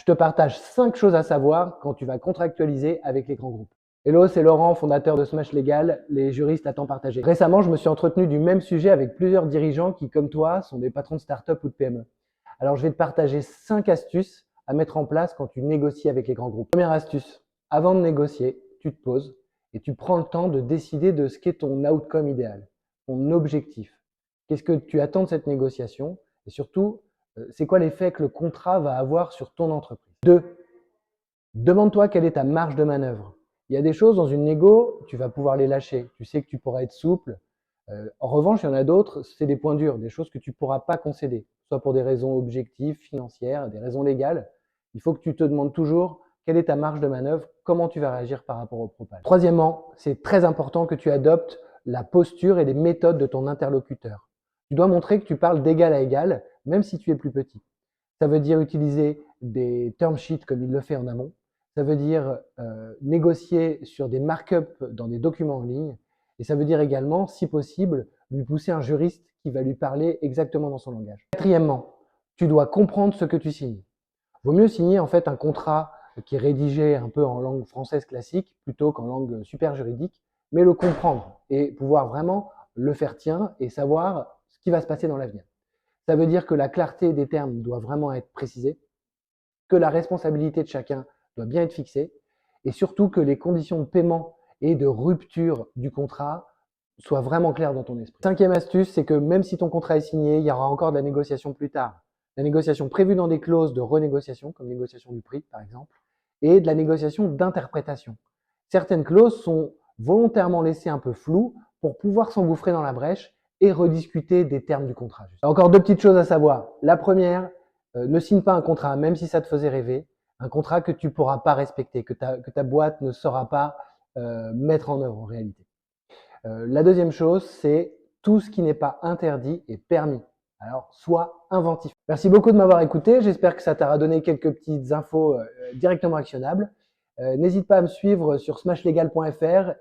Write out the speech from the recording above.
Je te partage 5 choses à savoir quand tu vas contractualiser avec les grands groupes. Hello, c'est Laurent, fondateur de Smash Legal, les juristes à temps partagé. Récemment, je me suis entretenu du même sujet avec plusieurs dirigeants qui, comme toi, sont des patrons de start-up ou de PME. Alors, je vais te partager 5 astuces à mettre en place quand tu négocies avec les grands groupes. Première astuce, avant de négocier, tu te poses et tu prends le temps de décider de ce qu'est ton outcome idéal, ton objectif. Qu'est-ce que tu attends de cette négociation et surtout, c'est quoi l'effet que le contrat va avoir sur ton entreprise. 2. Demande-toi quelle est ta marge de manœuvre. Il y a des choses dans une négo, tu vas pouvoir les lâcher. Tu sais que tu pourras être souple. En revanche, il y en a d'autres, c'est des points durs, des choses que tu ne pourras pas concéder, soit pour des raisons objectives, financières, des raisons légales. Il faut que tu te demandes toujours quelle est ta marge de manœuvre, comment tu vas réagir par rapport au propal. Troisièmement, c'est très important que tu adoptes la posture et les méthodes de ton interlocuteur. Tu dois montrer que tu parles d'égal à égal, même si tu es plus petit. Ça veut dire utiliser des term sheets comme il le fait en amont. Ça veut dire négocier sur des markups dans des documents en ligne. Et ça veut dire également, si possible, lui pousser un juriste qui va lui parler exactement dans son langage. Quatrièmement, tu dois comprendre ce que tu signes. Vaut mieux signer en fait un contrat qui est rédigé un peu en langue française classique plutôt qu'en langue super juridique, mais le comprendre et pouvoir vraiment le faire tien et savoir ce qui va se passer dans l'avenir. Ça veut dire que la clarté des termes doit vraiment être précisée, que la responsabilité de chacun doit bien être fixée et surtout que les conditions de paiement et de rupture du contrat soient vraiment claires dans ton esprit. Cinquième astuce, c'est que même si ton contrat est signé, il y aura encore de la négociation plus tard. La négociation prévue dans des clauses de renégociation, comme négociation du prix par exemple, et de la négociation d'interprétation. Certaines clauses sont volontairement laissées un peu floues pour pouvoir s'engouffrer dans la brèche et rediscuter des termes du contrat. Encore 2 petites choses à savoir. La première, ne signe pas un contrat, même si ça te faisait rêver, un contrat que tu ne pourras pas respecter, que ta boîte ne saura pas mettre en œuvre en réalité. La deuxième chose, c'est tout ce qui n'est pas interdit est permis. Alors, sois inventif. Merci beaucoup de m'avoir écouté. J'espère que ça t'aura donné quelques petites infos directement actionnables. N'hésite pas à me suivre sur smashlegal.fr